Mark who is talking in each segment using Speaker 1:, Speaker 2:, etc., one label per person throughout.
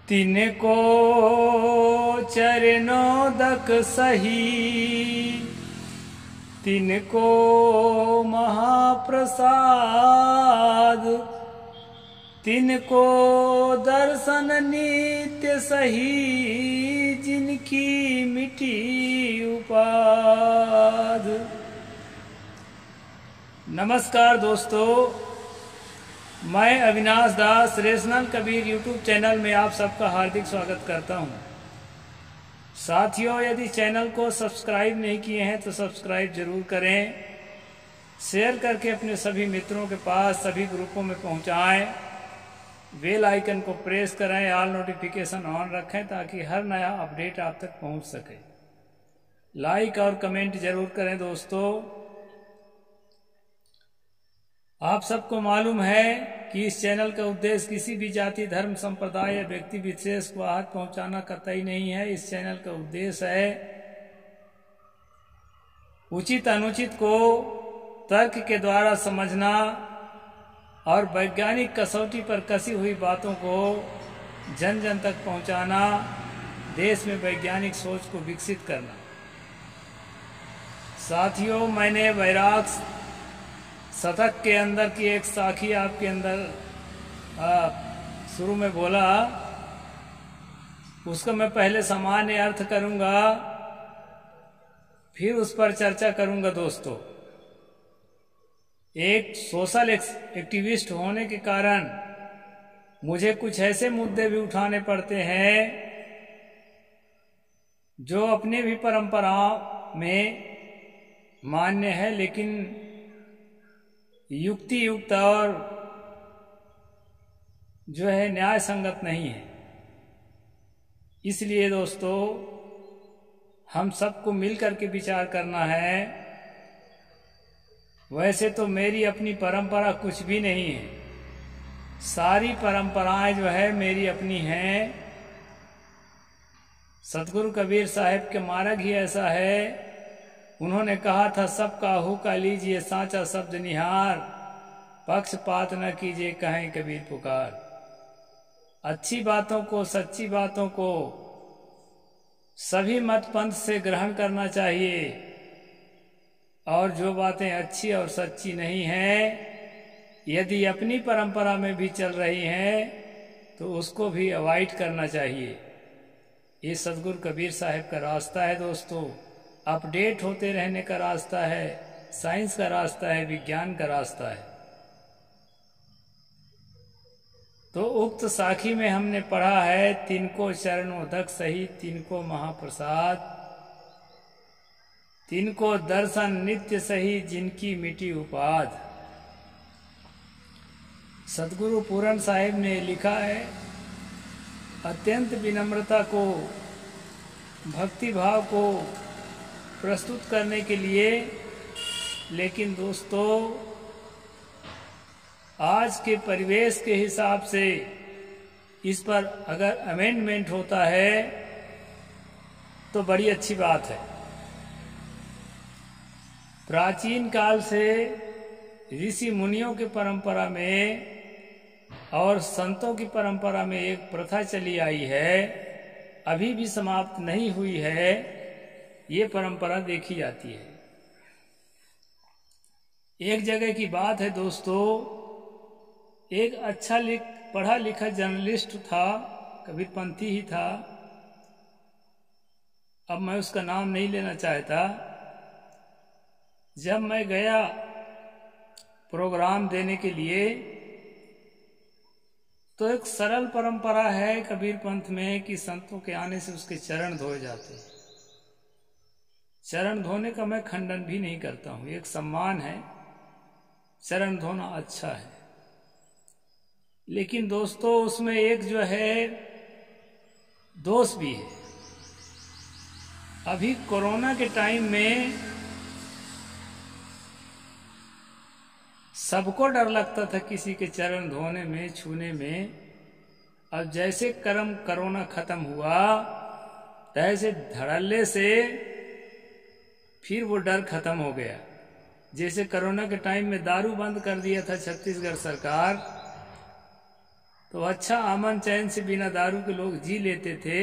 Speaker 1: तिनको चरणोदक सही, तिनको महाप्रसाद, तिनको दर्शन नित्य सही, जिनकी मिटी उपाध। नमस्कार दोस्तों, मैं अविनाश दास रेशनल कबीर यूट्यूब चैनल में आप सबका हार्दिक स्वागत करता हूं। साथियों, यदि चैनल को सब्सक्राइब नहीं किए हैं तो सब्सक्राइब जरूर करें, शेयर करके अपने सभी मित्रों के पास सभी ग्रुपों में पहुंचाएं, बेल आइकन को प्रेस करें, ऑल नोटिफिकेशन ऑन रखें ताकि हर नया अपडेट आप तक पहुंच सके। लाइक और कमेंट जरूर करें दोस्तों। आप सबको मालूम है कि इस चैनल का उद्देश्य किसी भी जाति, धर्म, संप्रदाय या व्यक्ति विशेष को आहत पहुंचाना कतई नहीं है। इस चैनल का उद्देश्य है उचित अनुचित को तर्क के द्वारा समझना और वैज्ञानिक कसौटी पर कसी हुई बातों को जन जन तक पहुंचाना, देश में वैज्ञानिक सोच को विकसित करना। साथियों, मैंने वैराग शतक के अंदर की एक साखी आपके अंदर शुरू में बोला, उसका मैं पहले सामान्य अर्थ करूंगा, फिर उस पर चर्चा करूंगा। दोस्तों, एक सोशल एक्टिविस्ट होने के कारण मुझे कुछ ऐसे मुद्दे भी उठाने पड़ते हैं जो अपने भी परंपरा में मान्य है, लेकिन युक्ति युक्त और जो है न्याय संगत नहीं है। इसलिए दोस्तों, हम सबको मिलकर के विचार करना है। वैसे तो मेरी अपनी परंपरा कुछ भी नहीं है, सारी परंपराएं जो है मेरी अपनी हैं। सतगुरु कबीर साहब के मार्ग ही ऐसा है। उन्होंने कहा था, सबका हुक्का लीजिए सांचा शब्द निहार, पक्षपात न कीजिए कहें कबीर पुकार। अच्छी बातों को, सच्ची बातों को सभी मत पंथ से ग्रहण करना चाहिए, और जो बातें अच्छी और सच्ची नहीं हैं, यदि अपनी परंपरा में भी चल रही हैं तो उसको भी अवॉइड करना चाहिए। ये सतगुरु कबीर साहब का रास्ता है दोस्तों। अपडेट होते रहने का रास्ता है, साइंस का रास्ता है, विज्ञान का रास्ता है। तो उक्त साखी में हमने पढ़ा है, तिनको चरणोदक सही, तिनको महाप्रसाद, तिनको दर्शन नित्य सही, जिनकी मिटी उपाध। सतगुरु पूरन साहिब ने लिखा है, अत्यंत विनम्रता को, भक्ति भाव को प्रस्तुत करने के लिए। लेकिन दोस्तों, आज के परिवेश के हिसाब से इस पर अगर अमेंडमेंट होता है तो बड़ी अच्छी बात है। प्राचीन काल से ऋषि मुनियों की परंपरा में और संतों की परंपरा में एक प्रथा चली आई है, अभी भी समाप्त नहीं हुई है। ये परंपरा देखी जाती है। एक जगह की बात है दोस्तों, एक अच्छा पढ़ा लिखा जर्नलिस्ट था, कबीरपंथी ही था, अब मैं उसका नाम नहीं लेना चाहता। जब मैं गया प्रोग्राम देने के लिए, तो एक सरल परंपरा है कबीर पंथ में कि संतों के आने से उसके चरण धोए जाते हैं। चरण धोने का मैं खंडन भी नहीं करता हूं, एक सम्मान है, चरण धोना अच्छा है। लेकिन दोस्तों, उसमें एक जो है दोष भी है। अभी कोरोना के टाइम में सबको डर लगता था किसी के चरण धोने में, छूने में। अब जैसे कोरोना खत्म हुआ, तैसे धड़ल्ले से फिर वो डर खत्म हो गया। जैसे कोरोना के टाइम में दारू बंद कर दिया था छत्तीसगढ़ सरकार, तो अच्छा अमन चैन से बिना दारू के लोग जी लेते थे।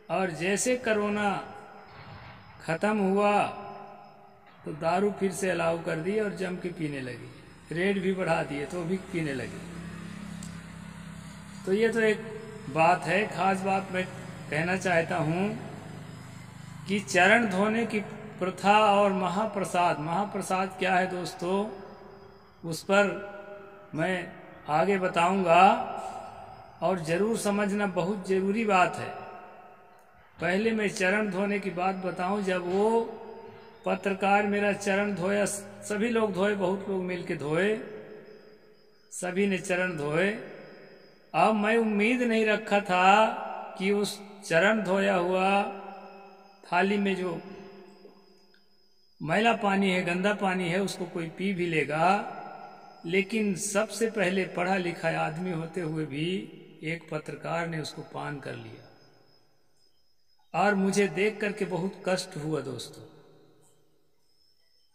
Speaker 1: और जैसे कोरोना खत्म हुआ तो दारू फिर से अलाउ कर दी और जम के पीने लगी, रेट भी बढ़ा दिए तो भी पीने लगी। तो ये तो एक बात है। खास बात मैं कहना चाहता हूँ कि चरण धोने की प्रथा और महाप्रसाद क्या है दोस्तों, उस पर मैं आगे बताऊंगा और ज़रूर समझना बहुत ज़रूरी बात है। पहले मैं चरण धोने की बात बताऊं। जब वो पत्रकार मेरा चरण धोया, सभी लोग धोए, बहुत लोग मिलके धोए, सभी ने चरण धोए। अब मैं उम्मीद नहीं रखा था कि उस चरण धोया हुआ थाली में जो मैला पानी है, गंदा पानी है, उसको कोई पी भी लेगा। लेकिन सबसे पहले पढ़ा लिखा आदमी होते हुए भी एक पत्रकार ने उसको पान कर लिया और मुझे देख करके बहुत कष्ट हुआ दोस्तों।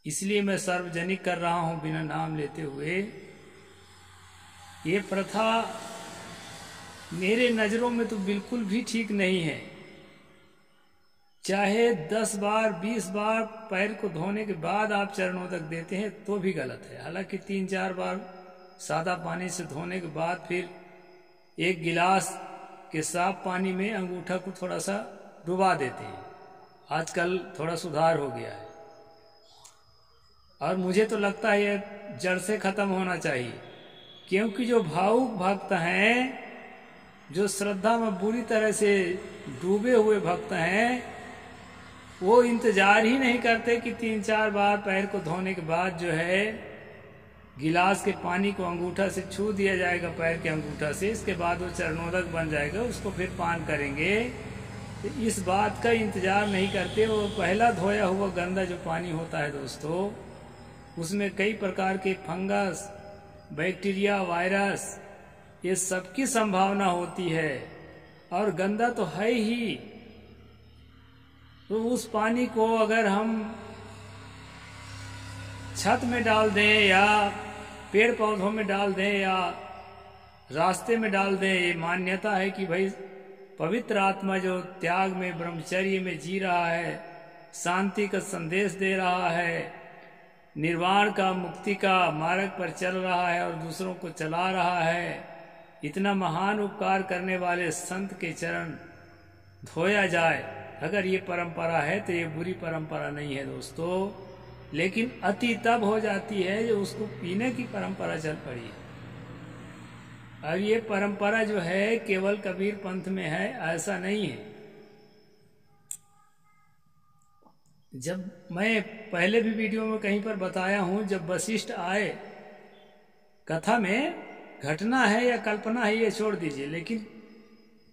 Speaker 1: इसलिए मैं सार्वजनिक कर रहा हूं बिना नाम लेते हुए। ये प्रथा मेरे नज़रों में तो बिल्कुल भी ठीक नहीं है। चाहे 10 बार 20 बार पैर को धोने के बाद आप चरणोदक देते हैं तो भी गलत है। हालांकि 3-4 बार सादा पानी से धोने के बाद फिर एक गिलास के साफ पानी में अंगूठा को थोड़ा सा डुबा देते हैं। आजकल थोड़ा सुधार हो गया है और मुझे तो लगता है ये जड़ से खत्म होना चाहिए। क्योंकि जो भावुक भक्त हैं, जो श्रद्धा में बुरी तरह से डूबे हुए भक्त हैं, वो इंतजार ही नहीं करते कि 3-4 बार पैर को धोने के बाद जो है गिलास के पानी को अंगूठा से छू दिया जाएगा, पैर के अंगूठा से, इसके बाद वो चरणोदक बन जाएगा, उसको फिर पान करेंगे। तो इस बात का इंतजार नहीं करते। वो पहला धोया हुआ गंदा जो पानी होता है दोस्तों, उसमें कई प्रकार के फंगस, बैक्टीरिया, वायरस, ये सबकी संभावना होती है और गंदा तो है ही। तो उस पानी को अगर हम छत में डाल दें या पेड़ पौधों में डाल दें या रास्ते में डाल दें, ये मान्यता है कि भाई पवित्र आत्मा जो त्याग में, ब्रह्मचर्य में जी रहा है, शांति का संदेश दे रहा है, निर्वाण का, मुक्ति का मार्ग पर चल रहा है और दूसरों को चला रहा है, इतना महान उपकार करने वाले संत के चरण धोया जाए, अगर ये परंपरा है तो ये बुरी परंपरा नहीं है दोस्तों। लेकिन अति तब हो जाती है जो उसको पीने की परंपरा चल पड़ी है। और ये परंपरा जो है केवल कबीर पंथ में है, ऐसा नहीं है। जब मैं पहले भी वीडियो में कहीं पर बताया हूं, जब वशिष्ठ आए, कथा में घटना है या कल्पना है ये छोड़ दीजिए, लेकिन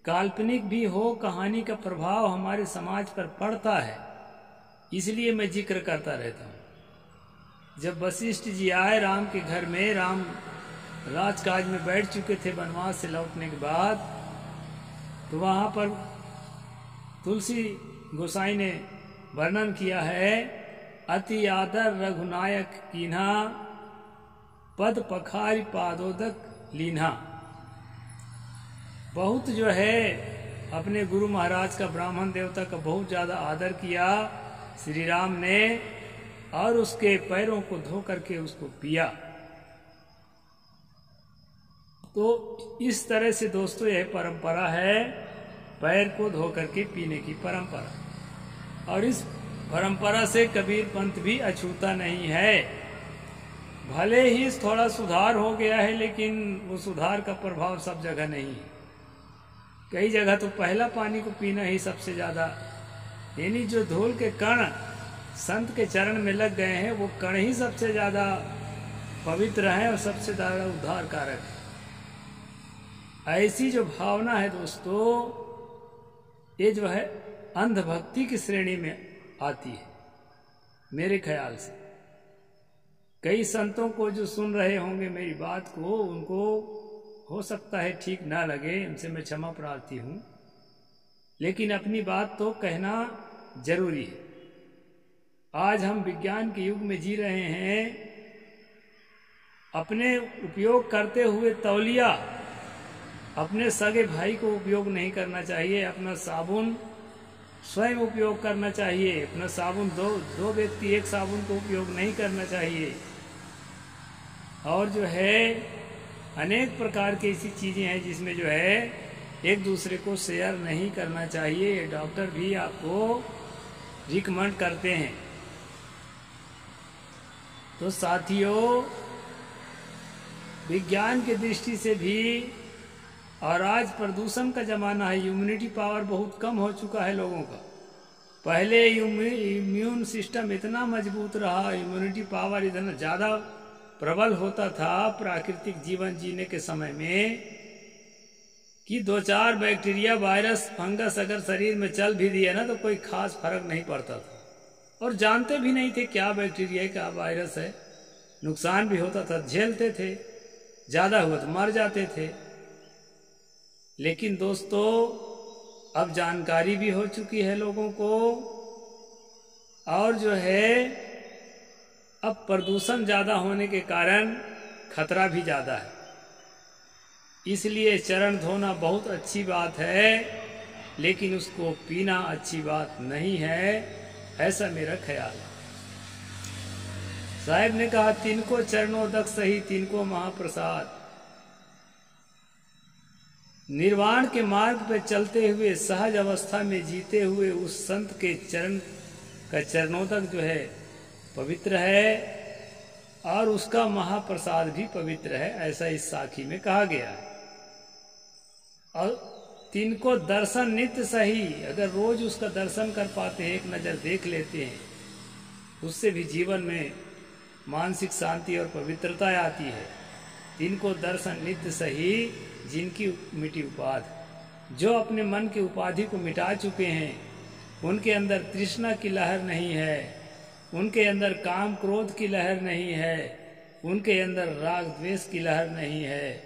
Speaker 1: काल्पनिक भी हो, कहानी का प्रभाव हमारे समाज पर पड़ता है, इसलिए मैं जिक्र करता रहता हूँ। जब वशिष्ठ जी आए राम के घर में, राम राजकाज में बैठ चुके थे वनवास से लौटने के बाद, तो वहाँ पर तुलसी गोसाई ने वर्णन किया है, अति आदर रघुनायक कीन्हा, पद पखारी पादोदक लीन्हा। बहुत जो है अपने गुरु महाराज का, ब्राह्मण देवता का बहुत ज़्यादा आदर किया श्री राम ने और उसके पैरों को धो करके उसको पिया। तो इस तरह से दोस्तों यह परंपरा है, पैर को धो करके पीने की परंपरा। और इस परंपरा से कबीर पंथ भी अछूता नहीं है। भले ही थोड़ा सुधार हो गया है, लेकिन वो सुधार का प्रभाव सब जगह नहीं है। कई जगह तो पहला पानी को पीना ही सबसे ज़्यादा, यानी जो धूल के कण संत के चरण में लग गए हैं, वो कण ही सबसे ज़्यादा पवित्र हैं और सबसे ज़्यादा उद्धार कारक है। ऐसी जो भावना है दोस्तों, ये जो है अंधभक्ति की श्रेणी में आती है मेरे ख्याल से। कई संतों को जो सुन रहे होंगे मेरी बात को, उनको हो सकता है ठीक ना लगे, उनसे मैं क्षमा प्रार्थी हूँ, लेकिन अपनी बात तो कहना जरूरी है। आज हम विज्ञान के युग में जी रहे हैं। अपने उपयोग करते हुए तौलिया अपने सगे भाई को उपयोग नहीं करना चाहिए। अपना साबुन स्वयं उपयोग करना चाहिए। अपना साबुन दो व्यक्ति एक साबुन को उपयोग नहीं करना चाहिए। और जो है अनेक प्रकार की ऐसी चीज़ें हैं जिसमें जो है एक दूसरे को शेयर नहीं करना चाहिए। डॉक्टर भी आपको रिकमेंड करते हैं। तो साथियों, विज्ञान की दृष्टि से भी, और आज प्रदूषण का ज़माना है, इम्यूनिटी पावर बहुत कम हो चुका है लोगों का। पहले इम्यून सिस्टम इतना मजबूत रहा, इम्यूनिटी पावर इतना ज़्यादा प्रबल होता था प्राकृतिक जीवन जीने के समय में कि 2-4 बैक्टीरिया वायरस फंगस अगर शरीर में चल भी दिया ना तो कोई खास फर्क नहीं पड़ता था, और जानते भी नहीं थे क्या बैक्टीरिया क्या वायरस है। नुकसान भी होता था, झेलते थे, ज़्यादा हुआ तो मर जाते थे। लेकिन दोस्तों, अब जानकारी भी हो चुकी है लोगों को, और जो है अब प्रदूषण ज़्यादा होने के कारण खतरा भी ज़्यादा है। इसलिए चरण धोना बहुत अच्छी बात है, लेकिन उसको पीना अच्छी बात नहीं है, ऐसा मेरा ख्याल है। साहब ने कहा, तिनको चरणोदक सही तिनको महाप्रसाद। निर्वाण के मार्ग पर चलते हुए सहज अवस्था में जीते हुए उस संत के चरण का चरणोदक जो है पवित्र है, और उसका महाप्रसाद भी पवित्र है, ऐसा इस साखी में कहा गया है। और तिनको दर्शन नित्य सही, अगर रोज उसका दर्शन कर पाते हैं, एक नज़र देख लेते हैं, उससे भी जीवन में मानसिक शांति और पवित्रता आती है। तिनको दर्शन नित्य सही जिनकी मिटी उपाधि, जो अपने मन की उपाधि को मिटा चुके हैं, उनके अंदर तृष्णा की लहर नहीं है, उनके अंदर काम क्रोध की लहर नहीं है, उनके अंदर राग द्वेष की लहर नहीं है,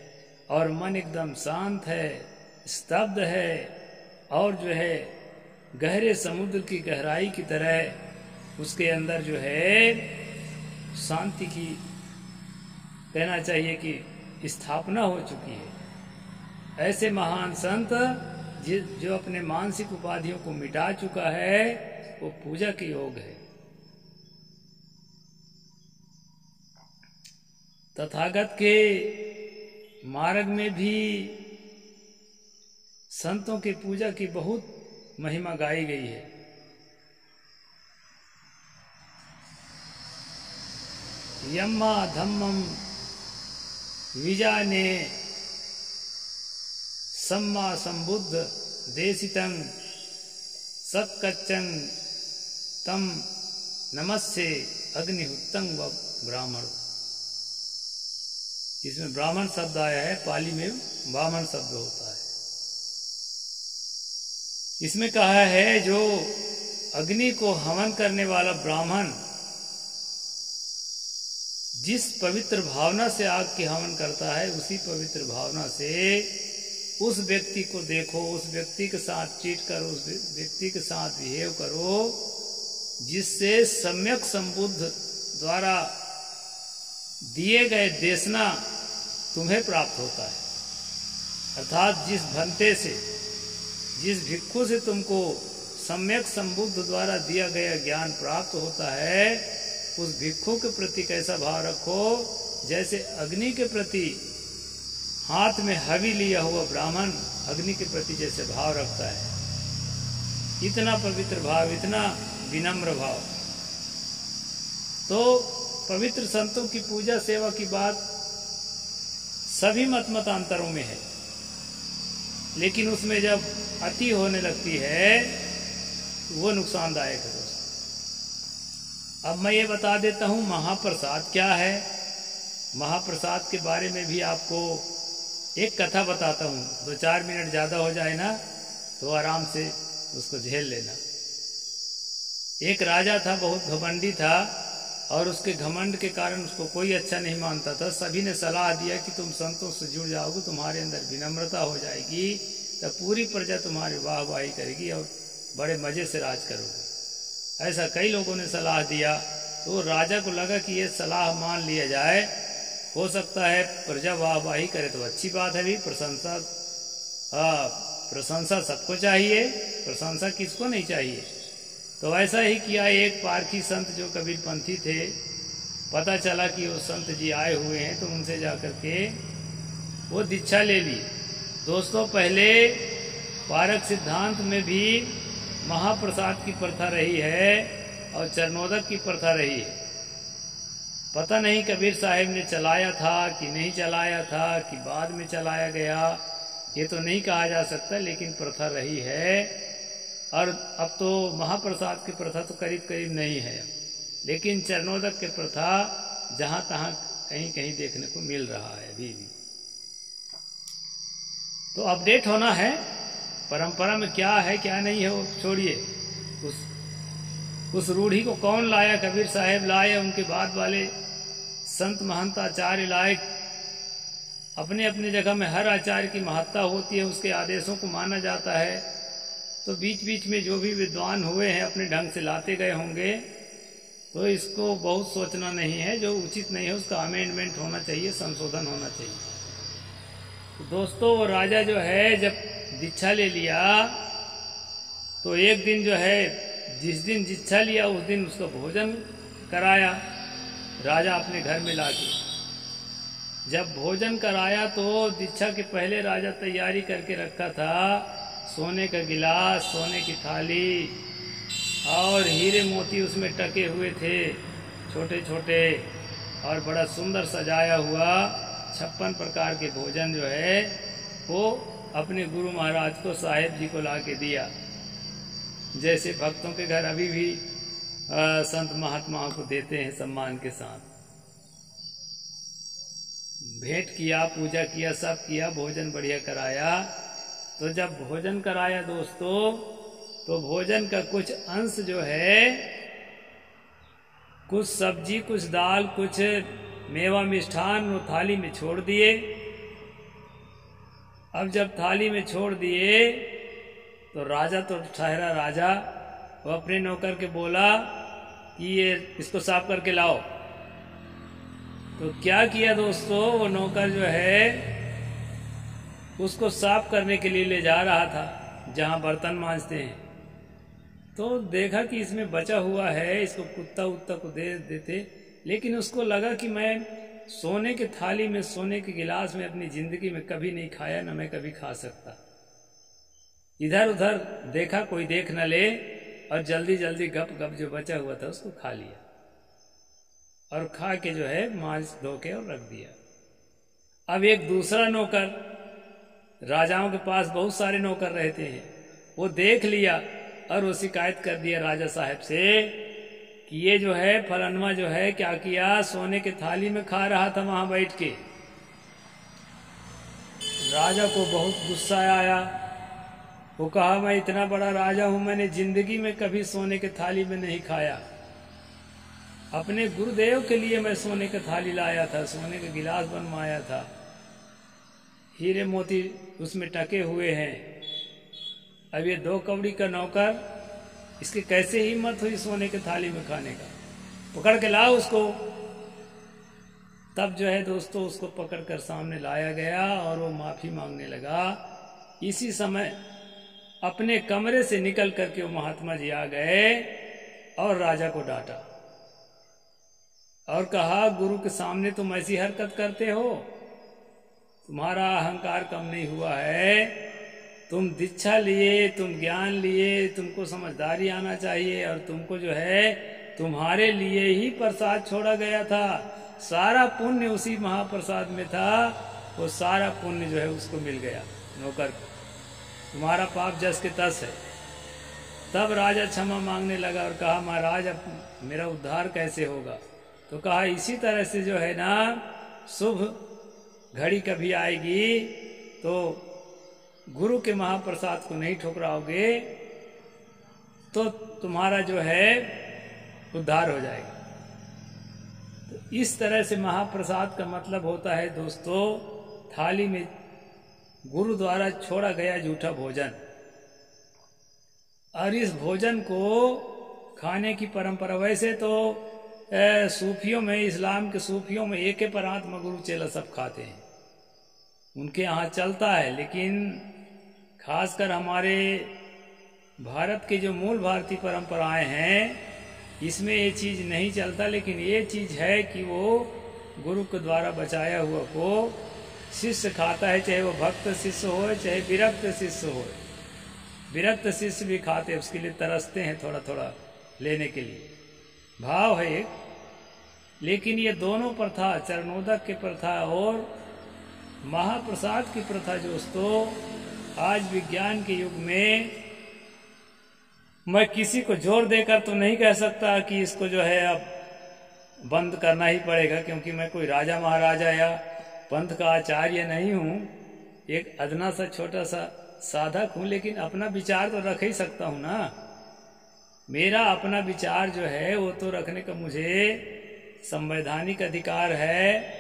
Speaker 1: और मन एकदम शांत है, स्तब्ध है, और जो है गहरे समुद्र की गहराई की तरह उसके अंदर जो है शांति की, कहना चाहिए कि स्थापना हो चुकी है। ऐसे महान संत जो अपने मानसिक उपाधियों को मिटा चुका है, वो पूजा के योग है। तथागत के मार्ग में भी संतों की पूजा की बहुत महिमा गाई गई है। यम्मा धम्मम विजाने सम्मा संबुद्ध देशितं सत्कच्चं तम नमस्से अग्निहुतं व ब्राह्मण। इसमें ब्राह्मण शब्द आया है, पाली में ब्राह्मण शब्द होता है। इसमें कहा है जो अग्नि को हवन करने वाला ब्राह्मण जिस पवित्र भावना से आग की हवन करता है, उसी पवित्र भावना से उस व्यक्ति को देखो, उस व्यक्ति के साथ ट्रीट करो, उस व्यक्ति के साथ बिहेव करो, जिससे सम्यक संबुद्ध द्वारा दिए गए देशना तुम्हें प्राप्त होता है। अर्थात जिस भंते से, जिस भिक्षु से तुमको सम्यक संबुद्ध द्वारा दिया गया ज्ञान प्राप्त होता है, उस भिक्षु के प्रति कैसा भाव रखो, जैसे अग्नि के प्रति हाथ में हवि लिया हुआ ब्राह्मण अग्नि के प्रति जैसे भाव रखता है, इतना पवित्र भाव, इतना विनम्र भाव। तो पवित्र संतों की पूजा सेवा की बात सभी मतांतरों में है, लेकिन उसमें जब अति होने लगती है वो नुकसानदायक है दोस्तों। अब मैं ये बता देता हूँ महाप्रसाद क्या है। महाप्रसाद के बारे में भी आपको एक कथा बताता हूँ। 2-4 मिनट ज़्यादा हो जाए ना तो आराम से उसको झेल लेना। एक राजा था, बहुत घमंडी था, और उसके घमंड के कारण उसको कोई अच्छा नहीं मानता था। सभी ने सलाह दिया कि तुम संतों से जुड़ जाओगे, तुम्हारे अंदर विनम्रता हो जाएगी, तब पूरी प्रजा तुम्हारी वाहवाही करेगी और बड़े मजे से राज करोगे। ऐसा कई लोगों ने सलाह दिया, तो राजा को लगा कि ये सलाह मान लिया जाए, हो सकता है प्रजा वाहवाही करे तो अच्छी बात है, भी प्रशंसा प्रशंसा सबको चाहिए, प्रशंसा किसको नहीं चाहिए। तो ऐसा ही किया। एक पारखी संत जो कबीरपंथी थे, पता चला कि वो संत जी आए हुए हैं, तो उनसे जाकर के वो दीक्षा ले ली। दोस्तों, पहले पारक सिद्धांत में भी महाप्रसाद की प्रथा रही है और चरणोदक की प्रथा रही है। पता नहीं कबीर साहिब ने चलाया था कि नहीं चलाया था, कि बाद में चलाया गया, ये तो नहीं कहा जा सकता, लेकिन प्रथा रही है। और अब तो महाप्रसाद की प्रथा तो करीब करीब नहीं है, लेकिन चरणोदक की प्रथा जहां तहां कहीं कहीं देखने को मिल रहा है अभी भी। तो अपडेट होना है, परंपरा में क्या है क्या नहीं है वो छोड़िए। उस रूढ़ी को कौन लाया? कबीर साहब लाए, उनके बाद वाले संत महंत आचार्य लाए। अपने अपने जगह में हर आचार्य की महत्ता होती है, उसके आदेशों को माना जाता है। तो बीच बीच में जो भी विद्वान हुए हैं अपने ढंग से लाते गए होंगे, तो इसको बहुत सोचना नहीं है। जो उचित नहीं है उसका अमेंडमेंट होना चाहिए, संशोधन होना चाहिए। तो दोस्तों, वो राजा जो है जब दीक्षा ले लिया, तो एक दिन जो है, जिस दिन दीक्षा लिया उस दिन उसका भोजन कराया राजा अपने घर में लाके। जब भोजन कराया तो दीक्षा के पहले राजा तैयारी करके रखा था, सोने का गिलास, सोने की थाली और हीरे मोती उसमें टके हुए थे छोटे छोटे, और बड़ा सुंदर सजाया हुआ 56 प्रकार के भोजन जो है वो अपने गुरु महाराज को, साहेब जी को ला के दिया। जैसे भक्तों के घर अभी भी संत महात्माओं को देते हैं सम्मान के साथ। भेंट किया, पूजा किया, सब किया, भोजन बढ़िया कराया। तो जब भोजन कराया दोस्तों, तो भोजन का कुछ अंश जो है, कुछ सब्जी, कुछ दाल, कुछ मेवा मिष्ठान वो थाली में छोड़ दिए। अब जब थाली में छोड़ दिए तो राजा तो ठहरा राजा, वो अपने नौकर के बोला कि ये इसको साफ करके लाओ। तो क्या किया दोस्तों, वो नौकर जो है उसको साफ करने के लिए ले जा रहा था जहां बर्तन मांजते हैं। तो देखा कि इसमें बचा हुआ है, इसको कुत्ता उत्ता को दे देते, लेकिन उसको लगा कि मैं सोने के थाली में, सोने के गिलास में अपनी जिंदगी में कभी नहीं खाया, ना मैं कभी खा सकता। इधर उधर देखा कोई देख न ले, और जल्दी जल्दी गप गप जो बचा हुआ था उसको खा लिया, और खा के जो है मांस धो के और रख दिया। अब एक दूसरा नौकर, राजाओं के पास बहुत सारे नौकर रहते हैं, वो देख लिया और वो शिकायत कर दिया राजा साहब से कि ये जो है फलानमा जो है क्या किया, सोने के थाली में खा रहा था वहां बैठ के। राजा को बहुत गुस्सा आया। वो कहा, मैं इतना बड़ा राजा हूं, मैंने जिंदगी में कभी सोने के थाली में नहीं खाया। अपने गुरुदेव के लिए मैं सोने की थाली लाया था, सोने का गिलास बनवाया था, हीरे मोती उसमें टके हुए हैं। अब ये 2 कौड़ी का नौकर, इसकी कैसे हिम्मत हुई सोने की थाली में खाने का? पकड़ के लाओ उसको। तब जो है दोस्तों उसको पकड़कर सामने लाया गया और वो माफी मांगने लगा। इसी समय अपने कमरे से निकल करके वो महात्मा जी आ गए और राजा को डांटा और कहा, गुरु के सामने तुम ऐसी हरकत करते हो, तुम्हारा अहंकार कम नहीं हुआ है, तुम दीक्षा लिए, तुम ज्ञान लिए, तुमको समझदारी आना चाहिए, और तुमको जो है तुम्हारे लिए ही प्रसाद छोड़ा गया था, सारा पुण्य उसी महाप्रसाद में था, वो सारा पुण्य जो है उसको मिल गया नौकर को, तुम्हारा पाप जस के तस है। तब राजा क्षमा मांगने लगा और कहा, महाराज अब मेरा उद्धार कैसे होगा? तो कहा, इसी तरह से जो है ना, शुभ घड़ी कभी आएगी तो गुरु के महाप्रसाद को नहीं ठुकराओगे तो तुम्हारा जो है उद्धार हो जाएगा। तो इस तरह से महाप्रसाद का मतलब होता है दोस्तों, थाली में गुरु द्वारा छोड़ा गया झूठा भोजन। और इस भोजन को खाने की परंपरा, वैसे तो सूफियों में, इस्लाम के सूफियों में एक परांत में गुरु चेला सब खाते हैं, उनके यहाँ चलता है, लेकिन खासकर हमारे भारत के जो मूल भारतीय परंपराएं हैं इसमें ये चीज़ नहीं चलता, लेकिन ये चीज़ है कि वो गुरु के द्वारा बचाया हुआ को शिष्य खाता है, चाहे वो भक्त शिष्य हो चाहे विरक्त शिष्य हो। विरक्त शिष्य भी खाते, उसके लिए तरसते हैं थोड़ा थोड़ा लेने के लिए, भाव है एक। लेकिन ये दोनों प्रथा, चरणोदक की प्रथा और महाप्रसाद की प्रथा दोस्तों, आज विज्ञान के युग में मैं किसी को जोर देकर तो नहीं कह सकता कि इसको जो है अब बंद करना ही पड़ेगा, क्योंकि मैं कोई राजा महाराजा या पंथ का आचार्य नहीं हूँ, एक अदना सा छोटा सा साधक हूँ। लेकिन अपना विचार तो रख ही सकता हूँ ना। मेरा अपना विचार जो है वो तो रखने का मुझे संवैधानिक अधिकार है,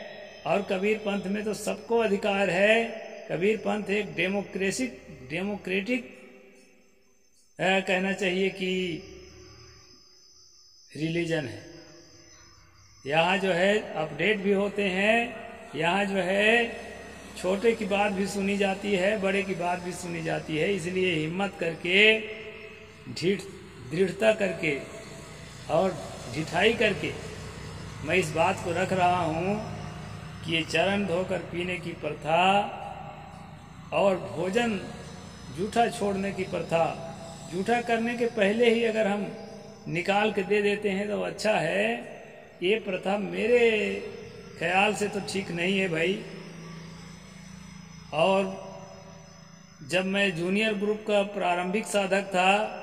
Speaker 1: और कबीर पंथ में तो सबको अधिकार है। कबीर पंथ एक डेमोक्रेटिक कहना चाहिए कि रिलीजन है। यहाँ जो है अपडेट भी होते हैं, यहाँ जो है छोटे की बात भी सुनी जाती है, बड़े की बात भी सुनी जाती है। इसलिए हिम्मत करके, दृढ़ता करके और ढिठाई करके मैं इस बात को रख रहा हूँ कि ये चरण धोकर पीने की प्रथा और भोजन जूठा छोड़ने की प्रथा, जूठा करने के पहले ही अगर हम निकाल के दे देते हैं तो अच्छा है। ये प्रथा मेरे ख्याल से तो ठीक नहीं है भाई। और जब मैं जूनियर ग्रुप का प्रारंभिक साधक था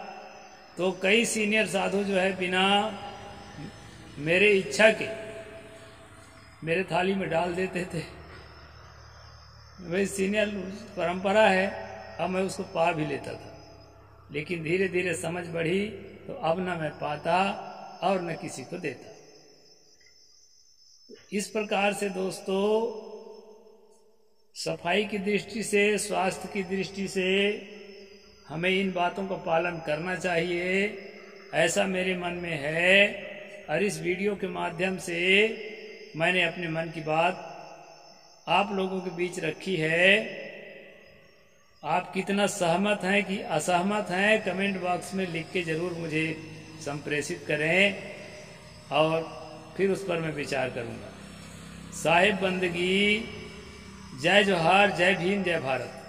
Speaker 1: तो कई सीनियर साधु जो है बिना मेरे इच्छा के मेरे थाली में डाल देते थे। वही सीनियर परंपरा है, अब मैं उसको पा भी लेता था। लेकिन धीरे धीरे समझ बढ़ी तो अब न मैं पाता और न किसी को देता। इस प्रकार से दोस्तों, सफाई की दृष्टि से, स्वास्थ्य की दृष्टि से हमें इन बातों का पालन करना चाहिए, ऐसा मेरे मन में है। और इस वीडियो के माध्यम से मैंने अपने मन की बात आप लोगों के बीच रखी है। आप कितना सहमत हैं कि असहमत हैं, कमेंट बॉक्स में लिख के जरूर मुझे संप्रेषित करें और फिर उस पर मैं विचार करूंगा। साहिब बंदगी। जय जोहार, जय भीम, जय भारत।